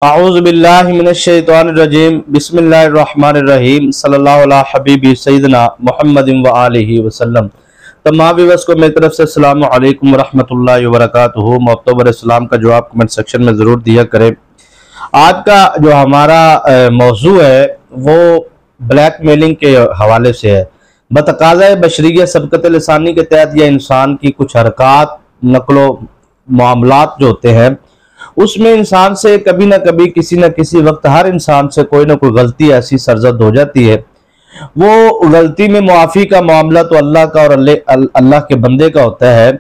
अऊज़ुबिल्लाहि मिनश्शैतानिर्रजीम बिस्मिल्लाहिर्रहमानिर्रहीम सल्लल्लाहु अला हबीबी सय्यिदना मुहम्मदिन व आलिहि वसल्लम। तमाम व्यूअर्स को मेरी तरफ से अस्सलामु अलैकुम वरहमतुल्लाहि वबरकातुहू। मोहतबर इस्लाम का जवाब कमेंट सेक्शन में ज़रूर दिया करें। आज का जो हमारा मौजू है वो ब्लैक मेलिंग के हवाले से है। बतकाज़ा बशरियत सबकत लिसानी के तहत या इंसान की कुछ हरकत नकलो मामलात जो होते हैं उसमें इंसान से कभी ना कभी किसी न किसी वक्त हर इंसान से कोई ना कोई गलती ऐसी सरजद हो जाती है। वो गलती में मुआफ़ी का मामला तो अल्लाह का और अल्लाह के बंदे का होता है,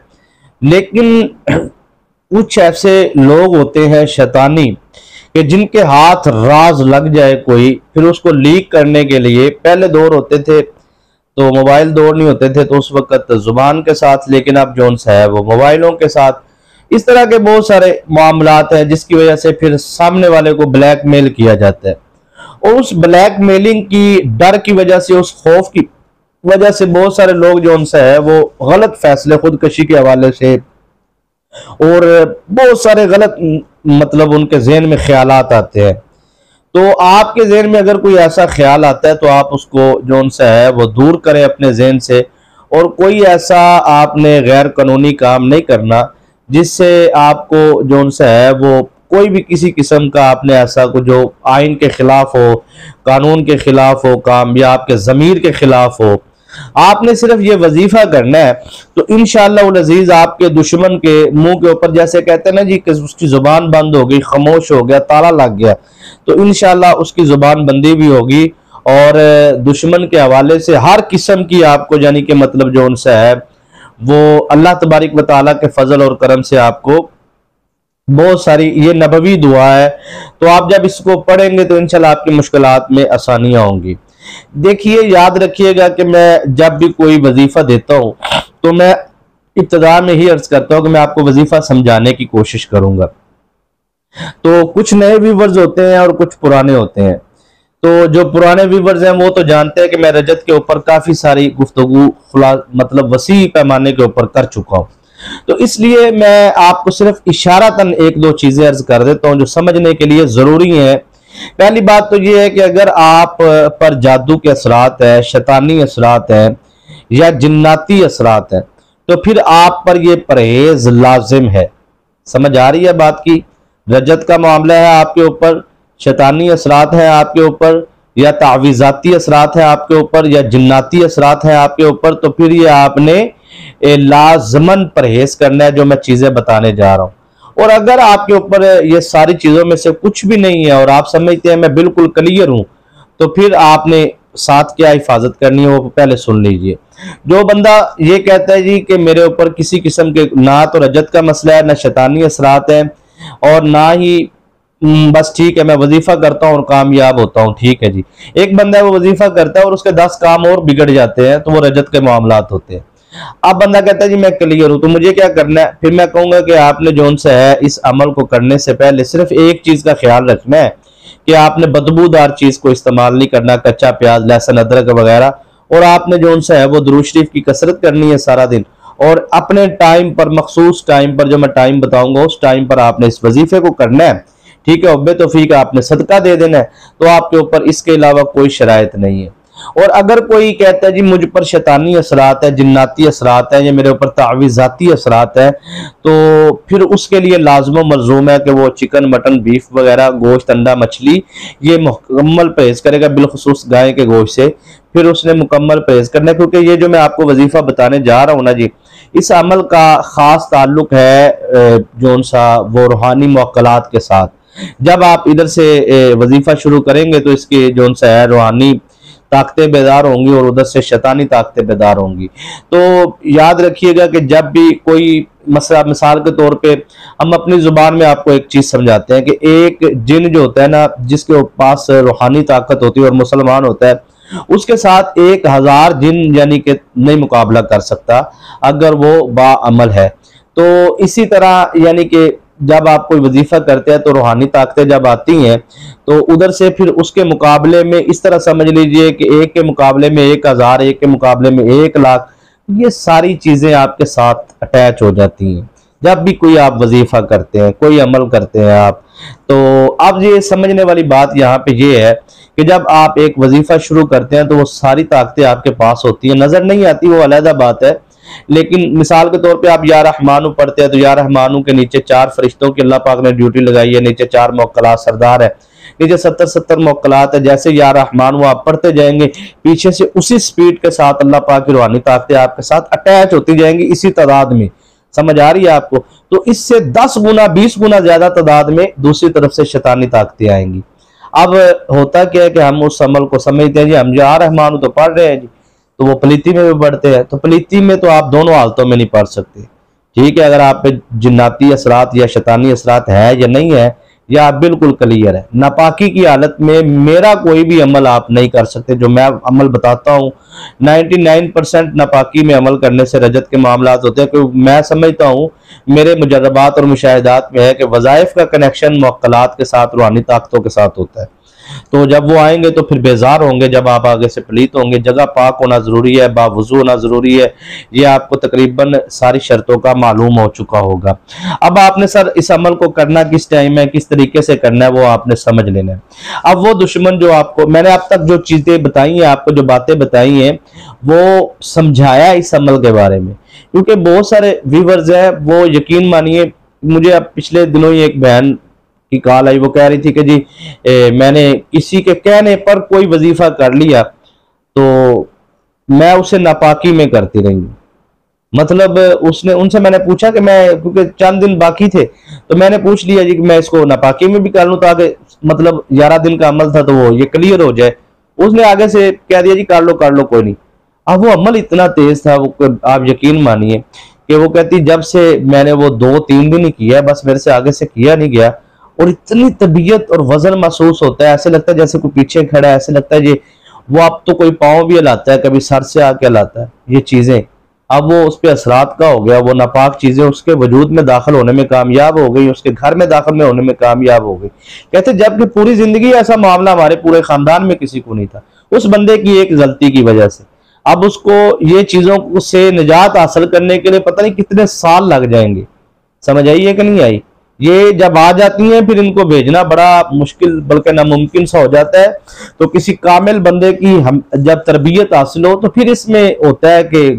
लेकिन कुछ ऐसे लोग होते हैं शैतानी कि जिनके हाथ राज लग जाए कोई, फिर उसको लीक करने के लिए पहले दौर होते थे तो मोबाइल दौर नहीं होते थे तो उस वक्त जुबान के साथ, लेकिन अब जोन सा है वो मोबाइलों के साथ। इस तरह के बहुत सारे मामलात हैं जिसकी वजह से फिर सामने वाले को ब्लैकमेल किया जाता है और उस ब्लैकमेलिंग की डर की वजह से, उस खौफ की वजह से बहुत सारे लोग जो उनसे है वो गलत फैसले खुदकशी के हवाले से और बहुत सारे गलत मतलब उनके जहन में ख्यालात आते हैं। तो आपके जहन में अगर कोई ऐसा ख्याल आता है तो आप उसको जो उनसे है वो दूर करें अपने जहन से, और कोई ऐसा आपने गैर कानूनी काम नहीं करना जिससे आपको जो उनसे है वो कोई भी किसी किस्म का आपने ऐसा को जो आइन के खिलाफ हो, कानून के खिलाफ हो काम, या आपके ज़मीर के खिलाफ हो। आपने सिर्फ ये वजीफा करना है तो इंशाअल्लाह अज़ीज़ आपके दुश्मन के मुंह के ऊपर, जैसे कहते हैं ना जी कि उसकी जुबान बंद हो गई, खामोश हो गया, ताला लग गया, तो इंशाअल्लाह उसकी जुबान बंदी भी होगी और दुश्मन के हवाले से हर किस्म की आपको यानी कि मतलब जो उनसे है वो अल्लाह तबारिक व तआला के फजल और करम से आपको बहुत सारी ये नबवी दुआ है, तो आप जब इसको पढ़ेंगे तो इंशाल्लाह आपकी मुश्किलात में आसानियां होंगी। देखिए याद रखिएगा कि मैं जब भी कोई वजीफा देता हूँ तो मैं इब्तिदा में ही अर्ज करता हूँ कि मैं आपको वजीफा समझाने की कोशिश करूंगा। तो कुछ नए व्यूवर्स होते हैं और कुछ पुराने होते हैं, तो जो पुराने व्यूवर्स हैं वो तो जानते हैं कि मैं रजत के ऊपर काफी सारी गुफ्तगू मतलब वसी पैमाने के ऊपर कर चुका हूं, तो इसलिए मैं आपको सिर्फ इशारतन एक दो चीजें अर्ज कर देता हूं जो समझने के लिए जरूरी है। पहली बात तो ये है कि अगर आप पर जादू के असरात है, शैतानी असरात है या जिन्नाती असरात है तो फिर आप पर यह परहेज लाजिम है। समझ आ रही है बात की? रजत का मामला है आपके ऊपर, शैतानी असरात है आपके ऊपर, या तावीज़ाती असरात है आपके ऊपर, या जिन्नाती असरात है आपके ऊपर, तो फिर ये आपने लाजमन परहेज करना है जो मैं चीजें बताने जा रहा हूं। और अगर आपके ऊपर ये सारी चीजों में से कुछ भी नहीं है और आप समझते हैं मैं बिल्कुल क्लियर हूं, तो फिर आपने साथ क्या हिफाजत करनी है वो पहले सुन लीजिए। जो बंदा ये कहता है जी कि मेरे ऊपर किसी किस्म के ना तो रजत का मसला है, ना शैतानी असरात है और ना ही बस ठीक है मैं वजीफा करता हूँ और कामयाब होता हूँ, ठीक है जी। एक बंदा वो वजीफा करता है और उसके 10 काम और बिगड़ जाते हैं तो वो रजत के मामलात होते हैं। अब बंदा कहता है जी मैं क्लियर हूं तो मुझे क्या करना है, फिर मैं कहूंगा कि आपने जो से है इस अमल को करने से पहले सिर्फ एक चीज का ख्याल रखना है कि आपने बदबूदार चीज को इस्तेमाल नहीं करना, कच्चा प्याज, लहसुन, अदरक वगैरह, और आपने जो है वो दुरूद शरीफ की कसरत करनी है सारा दिन, और अपने टाइम पर, मखसूस टाइम पर, जो मैं टाइम बताऊंगा उस टाइम पर आपने इस वजीफे को करना है, ठीक है। उब्बे तौफीक आपने सदका दे देना है, तो आपके ऊपर इसके अलावा कोई शरायत नहीं है। और अगर कोई कहता है जी मुझ पर शैतानी असरात है, जिन्नाती असरात है, या मेरे ऊपर तावीज़ाती असरात है, तो फिर उसके लिए लाजम मलजूम है कि वो चिकन, मटन, बीफ वगैरह, गोश्त, अंडा, मछली ये मुकम्मल परहेज करेगा, बिलखुसूस गाय के गोश्त से फिर उसने मुकम्मल परहेज करना है। क्योंकि ये जो मैं आपको वजीफा बताने जा रहा हूँ ना जी, इस अमल का खास ताल्लुक है जो सा वो रूहानी मुअक्कलात के साथ। जब आप इधर से वजीफा शुरू करेंगे तो इसकी जो सा है रूहानी ताकतें बेदार होंगी और उधर से शैतानी ताकतें बेदार होंगी। तो याद रखिएगा कि जब भी कोई मसला, मिसाल के तौर पे हम अपनी जुबान में आपको एक चीज समझाते हैं कि एक जिन जो होता है ना, जिसके पास रूहानी ताकत होती है और मुसलमान होता है, उसके साथ 1000 जिन यानी कि नहीं मुकाबला कर सकता अगर वो बाअमल है। तो इसी तरह यानी कि जब आप कोई वजीफा करते हैं तो रूहानी ताकतें जब आती हैं तो उधर से फिर उसके मुकाबले में इस तरह समझ लीजिए कि एक के मुकाबले में 1000, एक के मुकाबले में 1 लाख, ये सारी चीजें आपके साथ अटैच हो जाती हैं। जब भी कोई आप वजीफा करते हैं, कोई अमल करते हैं आप, तो अब ये समझने वाली बात यहाँ पे ये है कि जब आप एक वजीफा शुरू करते हैं तो वो सारी ताकतें आपके पास होती हैं, नजर नहीं आती, वो अलग बात है। लेकिन मिसाल के तौर पे आप या रहमानू पढ़ते हैं तो या रहमानू के नीचे 4 फरिश्तों की अल्लाह पाक ने ड्यूटी लगाई है, नीचे 4 मुवक्कलात सरदार है, नीचे 70 मुवक्कलात है। जैसे या रहमानू आप पढ़ते जाएंगे, पीछे से उसी स्पीड के साथ अल्लाह पाक की रूहानी ताकतें आपके साथ अटैच होती जाएंगी इसी तादाद में। समझ आ रही है आपको? तो इससे 10 गुना 20 गुना ज्यादा तादाद में दूसरी तरफ से शैतानी ताकतें आएंगी। अब होता क्या है कि हम उस अमल को समझते हैं जी, हम या रहमान तो पढ़ रहे हैं जी, तो वो पलीती में भी पढ़ते हैं, तो पलीती में तो आप दोनों हालतों में नहीं पढ़ सकते। ठीक है, अगर आप पे जिन्नाती असरात या शैतानी असरात है या नहीं है, या आप बिल्कुल क्लियर है, नापाकी की हालत में मेरा कोई भी अमल आप नहीं कर सकते। जो मैं अमल बताता हूँ 99% नापाकी में अमल करने से रजत के मामला होते हैं, क्योंकि मैं समझता हूँ मेरे मुजर्रबात और मुशाहिदात में है कि वज़ाइफ का कनेक्शन मुअक्कलात के साथ, रूहानी ताकतों के साथ होता है। तो जब वो आएंगे तो फिर बेजार होंगे, जब आप आगे से पलीत होंगे। जगह पाक होना जरूरी है, बावुज़ू होना जरूरी है, ये आपको तकरीबन सारी शर्तों का मालूम हो चुका होगा। अब आपने सर इस अमल को करना किस टाइम है, किस तरीके से करना है, वो आपने समझ लेना है। अब वो दुश्मन जो आपको, मैंने अब तक जो चीजें बताई हैं, आपको जो बातें बताई हैं, वो समझाया इस अमल के बारे में, क्योंकि बहुत सारे व्यूअर्स हैं, वो यकीन मानिए, मुझे अब पिछले दिनों ही एक बहन की कॉल आई, वो कह रही थी कि जी मैंने किसी के कहने पर कोई वजीफा कर लिया तो मैं उसे नापाकी में करती रही। मतलब उसने, उनसे मैंने पूछा कि मैं, क्योंकि चंद दिन बाकी थे, तो मैंने पूछ लिया जी कि मैं इसको नापाकी में भी कर लूं, ताकि मतलब 11 दिन का अमल था तो वो ये क्लियर हो जाए। उसने आगे से कह दिया जी कर लो कोई नहीं। अब वो अमल इतना तेज था, वो आप यकीन मानिए कि वो कहती जब से मैंने वो 2-3 दिन ही किया, बस मेरे से आगे से किया नहीं गया, और इतनी तबीयत और वजन महसूस होता है, ऐसे लगता है जैसे कोई पीछे खड़ा है, ऐसे लगता है जी वो अब तो कोई पाँव भी हिलाता है, कभी सर से आके हिलाता है। ये चीजें अब वो उस पर असरात का हो गया, वो नापाक चीजें उसके वजूद में दाखिल होने में कामयाब हो गई, उसके घर में दाखिल में होने में कामयाब हो गई। कहते जबकि पूरी जिंदगी ऐसा मामला हमारे पूरे खानदान में किसी को नहीं था, उस बंदे की एक गलती की वजह से अब उसको ये चीजों से निजात हासिल करने के लिए पता नहीं कितने साल लग जाएंगे। समझ आई है कि नहीं आई? ये जब आ जाती हैं फिर इनको भेजना बड़ा मुश्किल बल्कि नामुमकिन सा हो जाता है। तो किसी कामिल बंदे की हम जब तरबियत हासिल हो तो फिर इसमें होता है कि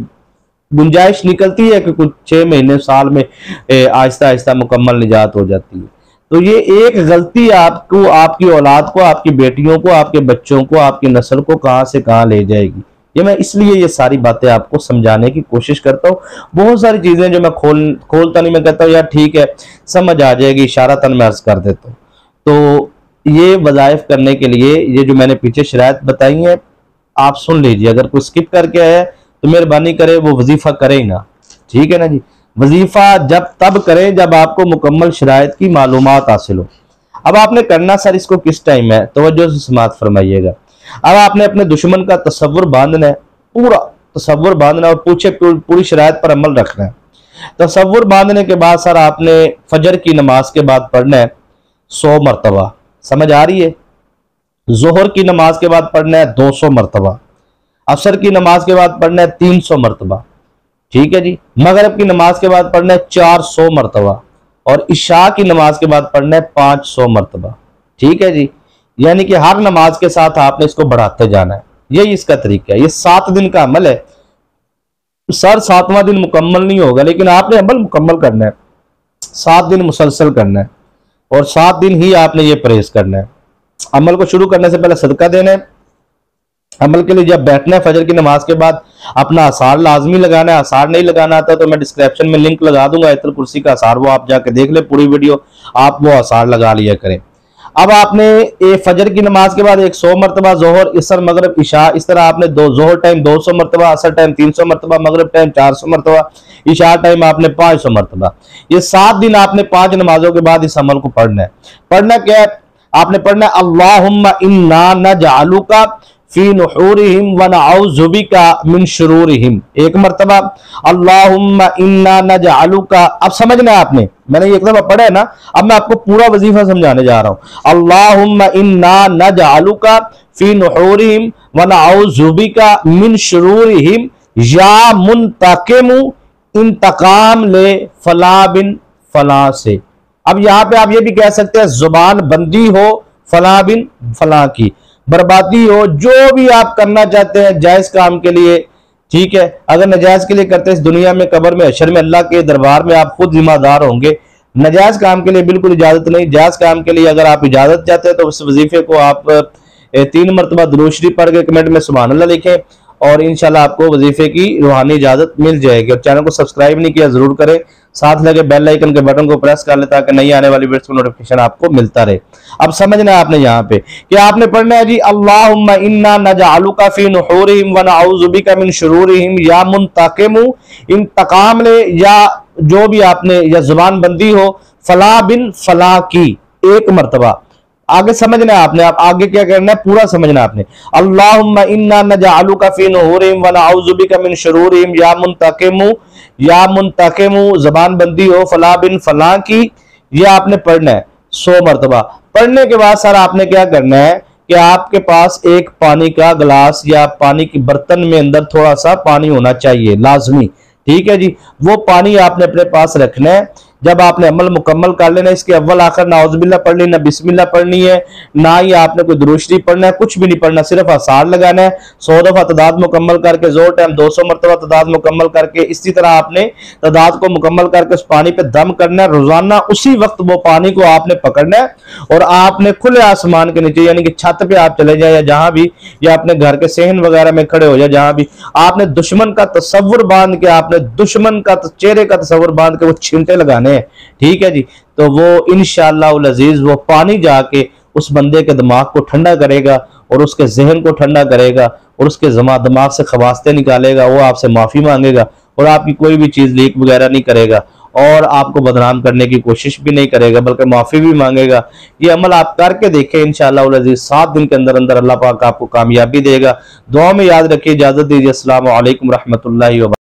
गुंजाइश निकलती है कि कुछ 6 महीने साल में आहिस्ता आहिस्ता मुकम्मल निजात हो जाती है। तो ये एक गलती आपको, आपकी औलाद को, आपकी बेटियों को, आपके बच्चों को, आपकी नस्ल को कहां से कहां ले जाएगी। ये मैं इसलिए ये सारी बातें आपको समझाने की कोशिश करता हूँ। बहुत सारी चीजें जो मैं खोलता नहीं, मैं कहता हूँ यार ठीक है समझ आ जाएगी, इशारा तन मैं अर्ज कर देता हूँ। तो ये वज़ाइफ करने के लिए ये जो मैंने पीछे शराइत बताई हैं आप सुन लीजिए। अगर कोई स्किप करके आया तो मेहरबानी करे वो वजीफा करे ही ना, ठीक है ना जी। वजीफा जब तब करें जब आपको मुकम्मल शराइत की मालूमात हासिल हो। अब आपने करना सर इसको किस टाइम है, तवज्जो से समाअत फरमाइएगा। अब आपने अपने दुश्मन का तसव्वुर बांधना है, पूरा तसव्वुर बांधना है, और पूछे पूरी शराइत पर अमल रखना है। तसव्वुर बांधने के बाद सर आपने फजर की नमाज के बाद पढ़ना है 100 मरतबा। समझ आ रही है? जोहर की नमाज के बाद पढ़ना है 200 मरतबा, असर की नमाज के बाद पढ़ना है 300 मरतबा, ठीक है जी। मगरिब की नमाज के बाद पढ़ना है 400 मरतबा, और इशा की नमाज के बाद पढ़ना है 500 मरतबा, ठीक है जी। यानी कि हर नमाज के साथ आपने इसको बढ़ाते जाना है, यही इसका तरीका है। ये 7 दिन का अमल है सर, 7वां दिन मुकम्मल नहीं होगा, लेकिन आपने अमल मुकम्मल करना है, 7 दिन मुसलसल करना है, और 7 दिन ही आपने ये परहेज करना है। अमल को शुरू करने से पहले सदका देना है। अमल के लिए जब बैठना है फजर की नमाज के बाद अपना असार लाजमी लगाना है। असार नहीं लगाना आता तो मैं डिस्क्रिप्शन में लिंक लगा दूंगा आयतुल कुर्सी का असार, वो आप जाके देख ले पूरी वीडियो, आप वो असार लगा लिया करें। अब आपने फजर की नमाज के बाद 100 मरतबा, जोहर, इसर, मगरब, इशा, इस तरह आपने जोहर टाइम 200 मरतबा, असर टाइम 300 मरतबा, मगरब टाइम 400 मरतबा, इशा टाइम आपने 500 मरतबा। ये 7 दिन आपने 5 नमाजों के बाद इस अमल को पढ़ना है। पढ़ना क्या है? आपने पढ़ना है अल्लाहुम्मा इन्ना नजअलुका फी नुहूरिहिम व नऊज़ु बिका मिन शुरूरिहिम, एक मरतबा अल्लाहुम्मा इन्ना नजअलुका। अब समझना है आपने, मैंने एक दफा पढ़ा है ना, अब मैं आपको पूरा वजीफा समझाने जा रहा हूं। अल्लाहुम्मा इन्ना नजअलुका फी नुहूरिहिम व नऊज़ु बिका मिन शुरूरिहिम या मुंतकिमु इंतकाम ले फला बिन फला से। अब यहां पे आप ये भी कह सकते हैं जुबान बंदी हो फला बिन फला की, बर्बादी हो, जो भी आप करना चाहते हैं जायज काम के लिए, ठीक है। अगर नजायज के लिए करते हैं इस दुनिया में, कब्र में, हशर में, अल्लाह के दरबार में आप खुद जिम्मेदार होंगे। नजायज काम के लिए बिल्कुल इजाजत नहीं। जायज काम के लिए अगर आप इजाजत चाहते हैं तो उस वजीफे को आप 3 मरतबा दुरूद शरीफ पढ़ के कमेंट में सुभान अल्लाह लिखें और इंशाल्लाह आपको वजीफे की रूहानी इजाजत मिल जाएगी। और चैनल को सब्सक्राइब नहीं किया जरूर करें, साथ लगे बेल आइकन के बटन को प्रेस कर ले ताकि नई आने वाली वीडियोस का नोटिफिकेशन आपको मिलता रहे। अब समझना है आपने यहाँ पे कि आपने पढ़ना है जी अल्लाहुम्मा इन्ना नजअलुका फी नुहूरिहिम व नऊज़ु बिका मिन शुरूरिहिम या मुंतकिमु, इंतकाम ले या जो भी आपने या जुबान बंदी हो फला बिन फला की 1 मरतबा। आगे समझना है आपने, आप आगे क्या करना है पूरा समझना आपने। अल्लाहुम्मा इन्ना नजअलुका फी नुहूरिहिम व नऊज़ु बिका मिन शुरूरिहिम या मुंतकिमु ज़बान बंदी हो फला बिन फला की, ये आपने पढ़ना है 100 मरतबा। पढ़ने के बाद सर आपने क्या करना है कि आपके पास एक पानी का गिलास या पानी के बर्तन में अंदर थोड़ा सा पानी होना चाहिए लाजमी, ठीक है जी। वो पानी आपने अपने पास रखना है। जब आपने अमल मुकम्मल कर लेना, इसके अव्वल आखिर ना औज़ुबिल्लाह पढ़ लेना, बिस्मिल्लाह पढ़नी है, ना ही आपने कोई दुरूद शरीफ पढ़ना है, कुछ भी नहीं पढ़ना, सिर्फ आसार लगाना है। 100 दफा तदाद मुकम्मल करके जोर टाइम 200 मरतबा तदाद मुकम्मल करके इसी तरह आपने तदाद को मुकम्मल करके उस पानी पे दम करना है। रोजाना उसी वक्त वो पानी को आपने पकड़ना है और आपने खुले आसमान के नीचे यानी कि छत पे आप चले जाए या जहां भी, या अपने घर के सहन वगैरह में खड़े हो जाए, जहां भी आपने दुश्मन का तस्वुर बांध के, आपने दुश्मन का चेहरे का तस्वुर बांध के वो छींटे लगाने, ठीक है जी। तो वो इंशाअल्लाह अज़ीज वो पानी जाके उस बंदे के दिमाग को ठंडा करेगा और उसके जहन को ठंडा करेगा और उसके दिमाग से खवास्ते निकालेगा। वो आपसे माफी मांगेगा और आपकी कोई भी चीज लीक वगैरह नहीं करेगा और आपको बदनाम करने की कोशिश भी नहीं करेगा, बल्कि माफी भी मांगेगा। ये अमल आप करके देखें इंशाअल्लाह अज़ीज, 7 दिन के अंदर अंदर अल्लाह पाक आपको कामयाबी देगा। दुआ में याद रखिए। इजाजत दीजिए। अस्सलामु अलैकुम रहमतुल्लाहि व बरकातहू।